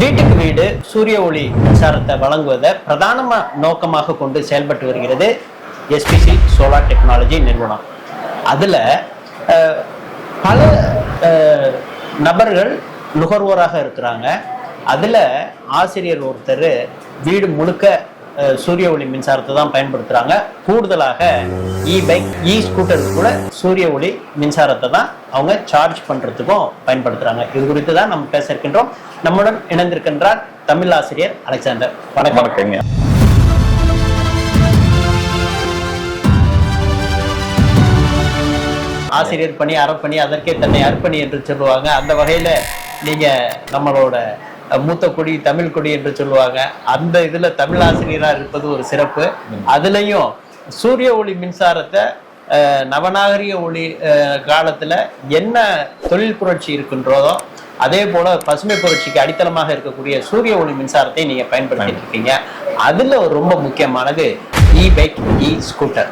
வீட்டுக்கு வீடு சூரிய ஒளி மின்சாரத்தை வழங்குவதை பிரதான நோக்கமாக கொண்டு செயல்பட்டு வருகிறது எஸ்பிசி சோலார் டெக்னாலஜி நிறுவனம். அதுல பல நபர்கள் நுகர்வோராக இருக்கிறாங்க. அதுல ஆசிரியர் ஒருத்தர் வீடு முழுக்க சூரிய ஒளி மின்சாரத்தை தான் பயன்படுத்துறாங்க. கூடுதலாக பைக் ஸ்கூட்டருக்கு கூட சூரிய ஒளி மின்சாரத்தை தான் அவங்க சார்ஜ் பண்றதுக்கும் பயன்படுத்துறாங்க. இது குறித்து தான் நம்ம பேச இருக்கின்றோம். நம்முடன் இணைந்திருக்கின்றார் தமிழ் ஆசிரியர் அலெக்சாண்டர். வணக்கம். ஆசிரியர் பணி அறப்பணி அதற்கே தன்னை அர்ப்பணி என்று சொல்லுவாங்க. அந்த வகையில நீங்க நம்மளோட மூத்த கொடி தமிழ் கொடி என்று சொல்லுவாங்க. அந்த இதுல தமிழ் ஆசிரியரா இருப்பது ஒரு சிறப்பு. அதுலயும் சூரிய ஒளி மின்சாரத்தை நவநாகரிக ஒளி காலத்துல என்ன தொழில் புரட்சி இருக்கின்றதோ அதே போல பசுமை புரட்சிக்கு அடித்தளமாக இருக்கக்கூடிய சூரிய ஒளி மின்சாரத்தை நீங்க பயன்படுத்திட்டு இருக்கீங்க. அதுல ஒரு ரொம்ப முக்கியமானது பைக் ஸ்கூட்டர்.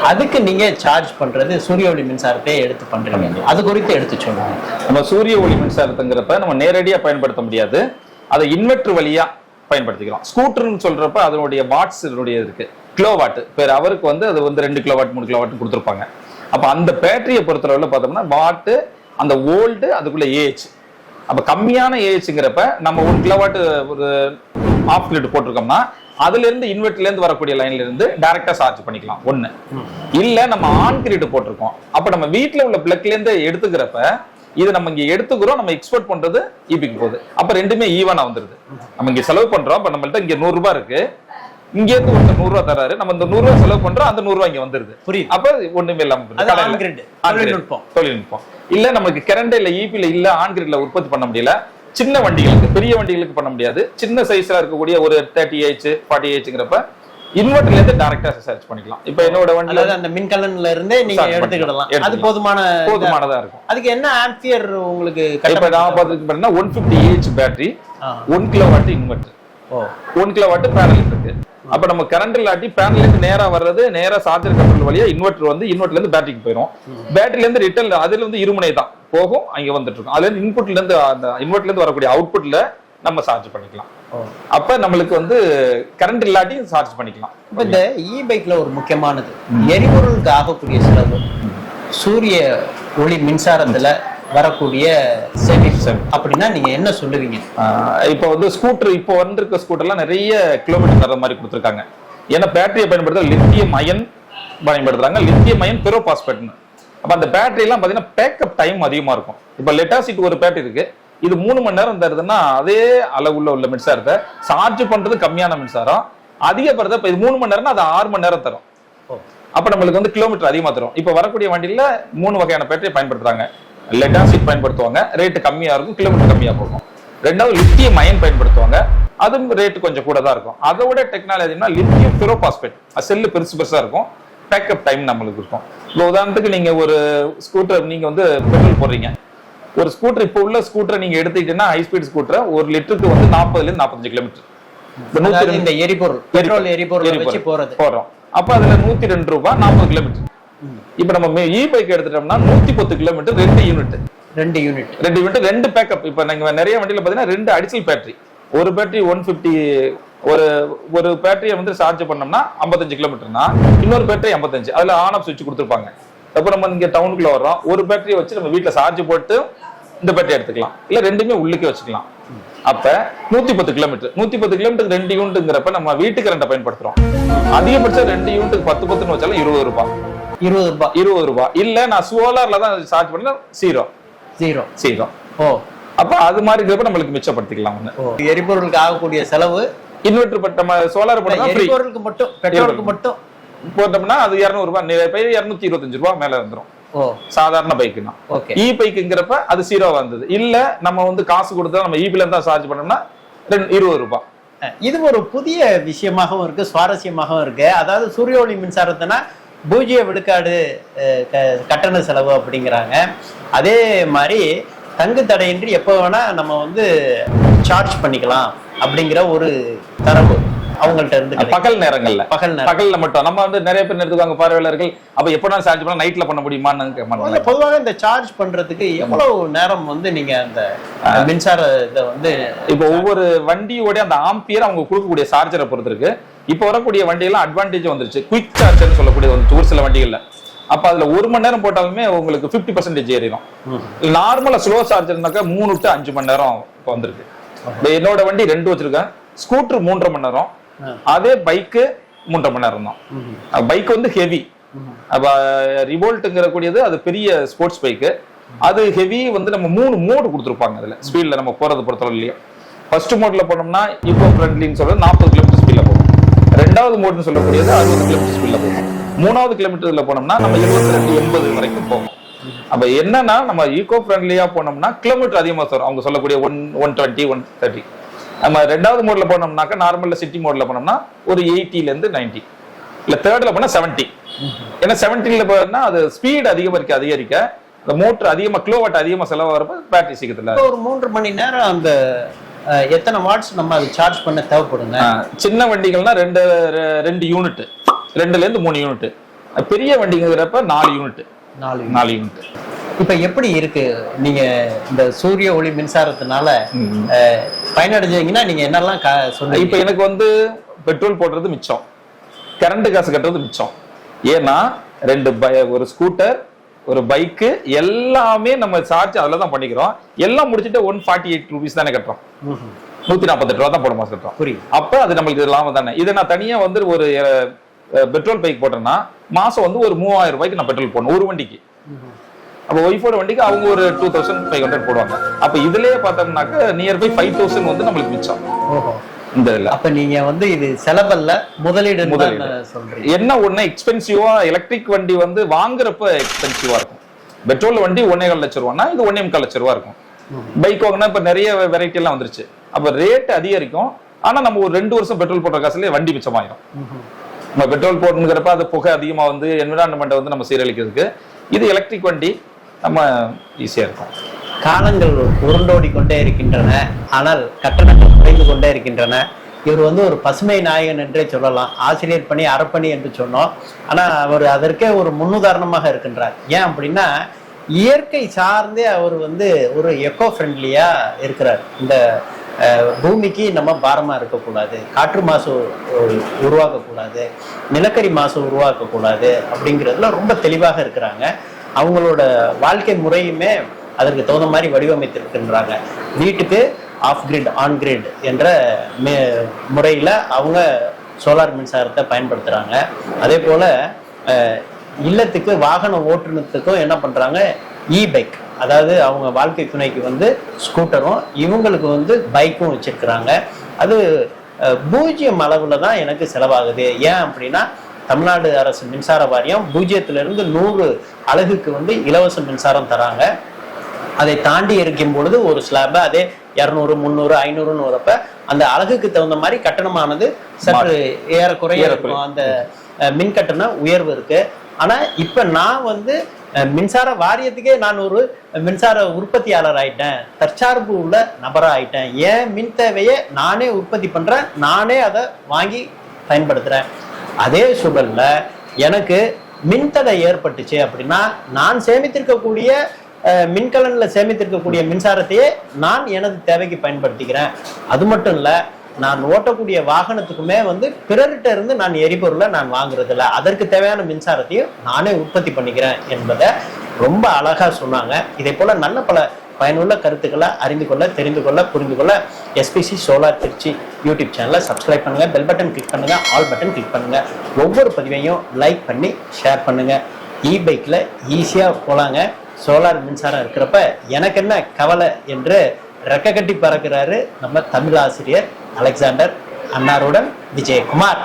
அதுக்கு நீங்க சார்ஜ் பண்றது சூரிய ஒளி மின்சாரத்தை எடுத்து பண்றீங்க. அது குறித்து எடுத்து சொல்லுங்க. நம்ம சூரிய ஒளி மின்சாரத்துங்கிறப்ப நம்ம நேரடியா பயன்படுத்த முடியாது. அதை இன்வெர்டர் வழியா பயன்படுத்திக்கலாம். ஸ்கூட்டர்னு சொல்றப்ப அதனுடைய வாட்ஸ் இருக்கு, கிலோவாட் பேர். அவருக்கு அது 2 கிலோவாட் 3 கிலோவாட் கொடுத்துருப்பாங்க. அப்ப அந்த பேட்டரியை பொறுத்தளவுல பார்த்தோம்னா வாட்டு, அந்த ஓல்டு, அதுக்குள்ள ஏஹெச். அப்ப கம்மியான ஏஹெச்ங்கிறப்ப நம்ம 1 கிலோவாட் ஒரு ஆஃப் கிரிட் போட்டிருக்கோம்னா அதுல இருந்து இன்வெர்டர்ல இருந்து வரக்கூடிய லைன்ல இருந்து டைரக்டா சார்ஜ் பண்ணிக்கலாம். ஒண்ணு இல்ல நம்ம ஆன் கிரிட் போட்டிருக்கோம். அப்ப நம்ம வீட்டுல உள்ள பிளக்ல இருந்து எடுத்துக்கிறப்ப இது நம்ம இங்க எடுத்துக்கிறோம், நம்ம எக்ஸ்போர்ட் பண்றது ஈபிக்கு போகுது. அப்ப ரெண்டுமே ஈவனா வந்துருது. நம்ம இங்க செலவு பண்றோம். இப்ப நம்மள்ட்ட இங்க 100 ரூபாய் இருக்கு, இங்க இருந்து ஒருத்தர் 100 ரூபாய் தராரு, நம்ம இந்த 100 ரூபாய் செலவு பண்றோம், அந்த 100 ரூபாய் இங்க வந்துருது. அப்ப ஒண்ணுமே இல்லாம தொழில்நுட்பம் இல்ல நமக்கு கரண்ட் இல்ல, ஈபில இல்ல, ஆன் கிரிட்ல உற்பத்தி பண்ண முடியல. சின்ன வண்டிகளுக்கு, பெரிய வண்டிகளுக்கு பண்ண முடியாது. சின்ன சைஸ்ல இருக்கக்கூடிய ஒரு 30H 40Hங்கிறப்ப இன்வெர்டர்ல இருந்து டைரக்டா சார்ஜ் பண்ணிக்கலாம். இப்போ என்னோட வண்டில அந்த மின்கலன்ல இருந்தே நீங்க எடுத்துக்கிடலாம். அது போதுமானதா இருக்கும். அதுக்கு என்ன ஆம்பியர் உங்களுக்கு இப்ப நான் பாத்தீங்கன்னா 150Ah battery, 1 kilowatt inverter, 1 kilowatt panel இருக்கு. அப்ப நம்ம கரண்ட் இல்லாட்டி பேனல்ல இருந்து நேரா வர்றது நேரா சார்ஜர் கண்ட்ரோல் வழியா இன்வெர்டர்ல இருந்து பேட்டரிக்கு போயிடும். பேட்டரில இருந்து ரிட்டர்ன் அதுல இருந்து இருமுனை தான் போகும், அங்க வந்துட்டு இருக்கும். அதுல இருந்து இன்புட்ல இருந்து அந்த இன்வெர்டர்ல இருந்து வரக்கூடிய அவுட்புட்ல நம்ம சார்ஜ் பண்ணிக்கலாம். அப்ப நம்மளுக்கு கரண்ட் இல்லாட்டி சார்ஜ் பண்ணிக்கலாம். இப்ப இந்த பைக்ல ஒரு முக்கியமானது எரிபொருளுக்கு ஆகக்கூடிய செலவு சூரிய ஒளி மின்சாரத்துல வரக்கூடிய சேமிப்பு அப்படின்னா நீங்க என்ன சொல்லுவீங்க? இப்போ ஸ்கூட்டர், இப்போ வந்திருக்க ஸ்கூட்டர்லாம் நிறைய கிலோமீட்டர் தர மாதிரி கொடுத்துருக்காங்க. ஏன்னா பேட்டரியை பயன்படுத்த லித்தியம் அயன் பயன்படுத்துறாங்க, லித்தியம் அயன் பெரோபாஸ்பேட்னு. அப்ப அந்த பேட்டரி எல்லாம் பாத்தீங்கன்னா பேக்கப் டைம் அதிகமா இருக்கும். இப்ப லெட்டாசிட் ஒரு பேட்டரி இருக்கு, இது 3 மணி நேரம் தருதுன்னா அதே அளவுல உள்ள மின்சாரத்தை சார்ஜ் பண்றது கம்மியான மின்சாரம், அதிகப்படுத்த இப்ப இது 3 மணி நேரம்னா அது 6 மணி நேரம் தரும். அப்ப நம்மளுக்கு கிலோமீட்டர் அதிகமா தரும். இப்ப வரக்கூடிய வண்டியில 3 வகையான பேட்டரி பயன்படுத்துறாங்க. லெட்டாசிட் பயன்படுத்துவாங்க, ரேட்டு கம்மியா இருக்கும், கிலோமீட்டர் கம்மியா போகும். ரெண்டாவது லித்தியம் அயன் பயன்படுத்துவாங்க, அதுவும் ரேட்டு கொஞ்சம் கூட தான் இருக்கும். அதோட டெக்னாலஜினா லித்தியம் பெரோபாஸ்பேட், செல்லு பெருசா இருக்கும், பேக்கப் டைம் நம்மளுக்கு இருக்கும். இப்போ உதாரணத்துக்கு நீங்க ஒரு ஸ்கூட்டர் நீங்க பெட்ரோல் போடுறீங்க, ஒரு ஸ்கூட்டர் இப்போ உள்ள ஸ்கூட்டரை நீங்க எடுத்துக்கிட்டீங்கன்னா ஹை ஸ்பீட் ஸ்கூட்டர் 1 லிட்டருக்கு 40 ல இருந்து 45 கிலோமீட்டர் இந்த எரிபொருள் வச்சு போறோம். அப்ப அதுல 102 ரூபாய் 40 கிலோமீட்டர். இப்ப நம்ம பைக் எடுத்துட்டோம்னா 110 கிலோமீட்டர் 2 யூனிட் 2 பேக்கப். இப்ப நீங்க நிறைய வண்டியில பாத்தீங்கன்னா 2 அடிஷனல் பேட்டரி, ஒரு பேட்டரி 150, ஒரு பேட்டரியை சார்ஜ் பண்ணோம்னா 55 கிலோமீட்டர்னா இன்னொரு பேட்டரி 55. அதுல ஆன் ஆஃப் சுவிட்ச் கொடுத்துருப்பாங்க. அப்ப நம்ம இங்க டவுனுக்குள்ள வர்றோம், ஒரு பேட்டரியை வச்சு நம்ம வீட்டுல சார்ஜ் போட்டு இந்த பேட்டரி எடுத்துக்கலாம், இல்ல ரெண்டுமே உள்ளுக்கே வச்சுக்கலாம். அப்ப 110 கிலோமீட்டர் 2 யூனிட்ங்கிறப்ப நம்ம வீட்டு கரண்ட பயன்படுத்துறோம். அதிகபட்சம் 2 யூனிட்டுக்கு 10 வச்சாலும் 20 ரூபாய். இல்ல நான் சோலார்ல தான் சார்ஜ் பண்ணா ஜீரோ. அப்ப அது மாதிரி நம்மளுக்கு மிச்சப்படுத்திக்கலாம். எரிபொருளுக்கு ஆகக்கூடிய செலவு இன்வெர்டர் நம்ம சோலார் போட்டா எரிபொருளுக்கு மட்டும், பெட்ரோலுக்கு மட்டும் போட்டோம்னா அது 200 ரூபாய், 225 ரூபாய் மேல வந்துடும் சாதாரண பைக்குனா. பைக்குங்கிறப்ப அது 0 வந்தது. இல்ல நம்ம காசு கொடுத்தா நம்ம ஈபில இருந்தா சார்ஜ் பண்ணோம்னா 20 ரூபாய். இது ஒரு புதிய விஷயமாகவும் இருக்கு, சுவாரஸ்யமாகவும் இருக்கு. அதாவது சூரிய ஒளி மின்சாரத்தினா 0 விழுக்காடு கட்டண செலவு அப்படிங்கிறாங்க. அதே மாதிரி தங்கு தடையின்றி எப்போ வேணா நம்ம சார்ஜ் பண்ணிக்கலாம் அப்படிங்கிற ஒரு தரவு. அவங்கள்ட்ட இருந்து கிடைக்கும். பகல் நேரங்கள்ல பகல்ல மட்டும் நம்ம வந்து நிறைய பேர் எடுத்துக்காங்க பார்வையாளர்கள். அப்ப எப்பனாலும் சார்ஜ் பண்ணா நைட்ல பண்ண முடியுமான்னு பொதுவாக இந்த சார்ஜ் பண்றதுக்கு எவ்வளவு நேரம் வந்து நீங்க அந்த மின்சார இதை வந்து இப்போ ஒவ்வொரு வண்டியோட அந்த ஆம்பியர் அவங்க கொடுக்கக்கூடிய சார்ஜரை பொறுத்து இருக்கு. இப்போ வரக்கூடிய வண்டியெல்லாம் அட்வான்டேஜ் வந்துருச்சு, குயிக் சார்ஜர்னு சொல்லக்கூடிய ஒரு சில வண்டிகள்ல. அப்ப அதுல 1 மணி நேரம் போட்டாலுமே உங்களுக்கு 50% ஏறிடும். நார்மலா ஸ்லோ சார்ஜர்னாக்கா 3 to 5 மணி நேரம் இப்போ வந்திருக்கு. என்னோட வண்டி 2 வச்சிருக்கேன். ஸ்கூட்டர் 3.5 மணி நேரம், அதே பைக்கு 3.5 மணி நேரம் தான். பைக் வந்து ஹெவி. அப்ப ரிவோல்ட்ங்கிற கூடியது அது பெரிய ஸ்போர்ட்ஸ் பைக்கு. அது ஹெவி வந்து நம்ம 3 மோடு கொடுத்துருப்பாங்க. அதுல ஸ்பீட்ல நம்ம போறது பொறுத்தவரை இல்லையா. ஃபர்ஸ்ட் மோட்ல போனோம்னா ஈகோ ஃப்ரெண்ட்லின்னு சொல்றது 40 கிலோமீட்டர் ஸ்பீட்ல போகும். 2வது மோட்னு சொல்லக்கூடியது 60 கிலோமீட்டர் ஸ்பீட்ல போகும். 3வது கிலோமீட்டர்ல போனோம்னா நம்ம 72-80 வரைக்கும் போகும். அப்ப என்னன்னா நம்ம ஈகோ ஃப்ரெண்ட்லியா போனோம்னா கிலோமீட்டர் அதிகமா வரும். அவங்க சொல்லக்கூடிய 120, 130. நம்ம 2வது மோட்ல போனோம்னாக்கா நார்மல்ல சிட்டி மோட்ல போனோம்னா ஒரு 80ல இருந்து 90, இல்ல 3ர்ட்ல போனா 70. ஏன்னா 70ல போனா அது ஸ்பீட் அதிகரிக்க இந்த மோட்டர் அதிகமா கிலோவாட் அதிகமா செலவாகிறப்ப பேட்டரி சீக்கிரத்துல ஒரு 3 மணி நேரம் அந்த எத்தனை வாட்ஸ் நம்ம அது சார்ஜ் பண்ண தேவைப்படுங்க. சின்ன வண்டிகள்னா 2 யூனிட், 2ல இருந்து 3 யூனிட். பெரிய வண்டிங்கிறப்ப 4 யூனிட். இப்ப எப்படி இருக்கு நீங்க இந்த சூரிய ஒளி மின்சாரத்தினால பயனடைஞ்சீங்கன்னா நீங்க என்னெல்லாம் சொன்னீங்க? இப்ப எனக்கு வந்து பெட்ரோல் போடுறது மிச்சம், கரண்ட் காசு கட்டுறது மிச்சம். ஏன்னா ஒரு ஸ்கூட்டர், ஒரு பைக்கு எல்லாமே நம்ம சார்ஜ் அதுலதான் பண்ணிக்கிறோம். எல்லாம் முடிச்சுட்டு 148 ரூபீஸ் தானே கட்டுறோம், 148 ரூபா தான் போட மாசம் கட்டுறோம். அப்ப அது நம்மளுக்கு லாபம் தானே. இதை நான் தனியா வந்து ஒரு பெட்ரோல் பைக் போட்டேன்னா மாசம் வந்து ஒரு 3000 ரூபாய்க்கு நான் பெட்ரோல் போடணும் ஒரு வண்டிக்கு. அப்ப ஒய்ஃபோட வண்டிக்கு அவங்க ஒரு 2500 போடுவாங்க. அப்ப இதுலயே பார்த்தோம்னாக்க நியர்பை 5000 வந்து நம்மளுக்கு மிச்சம். இந்த இல்ல அப்ப நீங்க வந்து இது செலவல்ல முதலீடு சொல்றீங்க. என்ன ஒண்ணு எக்ஸ்பென்சிவா எலக்ட்ரிக் வண்டி வந்து வாங்குறப்ப எக்ஸ்பென்சிவா இருக்கும். பெட்ரோல் வண்டி 1.25 லட்சம் ரூபானா இது 1.25 லட்சம் ரூபா இருக்கும். பைக் வாங்கினா இப்ப நிறைய வெரைட்டி எல்லாம் வந்துருச்சு. அப்ப ரேட் அதிகரிக்கும். ஆனா நம்ம ஒரு 2 வருஷம் பெட்ரோல் போடுற காசுலயே வண்டி மிச்சமாயிரும். நம்ம பெட்ரோல் போட்டுங்கிறப்ப அது புகை அதிகமா வந்து என்விரான்மெண்ட் வந்து நம்ம சீரழிக்கிறதுக்கு. இது எலக்ட்ரிக் வண்டி நம்ம ஈஸியா இருக்கும். காலங்கள் உருண்டோடி கொண்டே இருக்கின்றன, ஆனால் கட்டணங்கள் குறைந்து கொண்டே இருக்கின்றன. இவர் வந்து ஒரு பசுமை நாயகன் என்றே சொல்லலாம். ஆசிரியர் பணி அறப்பணி என்று சொன்னோம். ஆனா அவர் அதற்கே ஒரு முன்னுதாரணமாக இருக்கின்றார். ஏன் அப்படின்னா இயற்கை சார்ந்தே அவர் வந்து ஒரு எக்கோ ஃப்ரெண்ட்லியா இருக்கிறார். இந்த பூமிக்கு நம்ம பாரமா இருக்கக்கூடாது, காற்று மாசு உருவாக்கக்கூடாது, நிலக்கரி மாசு உருவாக்கக்கூடாது அப்படிங்கிறதுல ரொம்ப தெளிவாக இருக்கிறாங்க. அவங்களோட வாழ்க்கை முறையுமே அதற்கு தகுந்த மாதிரி வடிவமைத்திருக்கின்றாங்க. வீட்டுக்கு ஆஃப் கிரிட் ஆன் கிரிட் என்ற முறையில் அவங்க சோலார் மின்சாரத்தை பயன்படுத்துகிறாங்க. அதே போல் இல்லத்துக்கு வாகன ஓட்டுநத்துக்கும் என்ன பண்ணுறாங்க, பைக், அதாவது அவங்க வாழ்க்கை துணைக்கு வந்து ஸ்கூட்டரும் இவங்களுக்கு வந்து பைக்கும் வச்சிருக்கிறாங்க. அது 0 அளவில் தான் எனக்கு செலவாகுது. ஏன் அப்படின்னா தமிழ்நாடு அரசு மின்சார வாரியம் 0லிருந்து 100 அலகுக்கு வந்து இலவச மின்சாரம் தராங்க. அதை தாண்டி இருக்கும் பொழுது ஒரு ஸ்லாப் அதே 200, 300, 500ன்னு வரப்ப அந்த அலகுக்கு தகுந்த மாதிரி கட்டணமானது சற்று ஏறக்குறைய இருக்கும். அந்த மின் கட்டண உயர்வு இருக்கு. ஆனா இப்ப நான் வந்து மின்சார வாரியத்துக்கே நான் ஒரு மின்சார உற்பத்தியாளர் ஆயிட்டேன், தற்சார்பு உள்ள நபரா ஆயிட்டேன். ஏன் மின் தேவையை நானே உற்பத்தி பண்றேன், நானே அதை வாங்கி பயன்படுத்துறேன். அதே சூழல்ல எனக்கு மின்தடை ஏற்பட்டுச்சு அப்படின்னா நான் சேமித்திருக்கக்கூடிய மின்கலன்ல சேமித்திருக்கக்கூடிய மின்சாரத்தையே நான் எனது தேவைக்கு பயன்படுத்திக்கிறேன். அது மட்டும் இல்ல, நான் ஓட்டக்கூடிய வாகனத்துக்குமே வந்து பிறர்கிட்ட இருந்து நான் எரிபொருளை நான் வாங்குறது இல்லை, அதற்கு தேவையான மின்சாரத்தையும் நானே உற்பத்தி பண்ணிக்கிறேன் என்பதை ரொம்ப அழகா சொன்னாங்க. இதே போல நல்ல பல பயனுள்ள கருத்துக்களை அறிந்து கொள்ள, தெரிந்து கொள்ள, புரிந்து கொள்ள எஸ்பிசி சோலார் திருச்சி யூடியூப் சேனலை சப்ஸ்கிரைப் பண்ணுங்க, பெல் பட்டன் கிளிக் பண்ணுங்க, ஆல் பட்டன் கிளிக் பண்ணுங்க. ஒவ்வொரு பதிவையும் லைக் பண்ணி ஷேர் பண்ணுங்க. பைக்ல ஈஸியா போலாங்க. சோலார் மின்சாரம் இருக்கிறப்ப எனக்கு என்ன கவலை என்று ரெக்க கட்டி பறக்கிறாரு நம்ம தமிழ் ஆசிரியர் அலெக்சாண்டர் அன்னாருடன் விஜயகுமார்.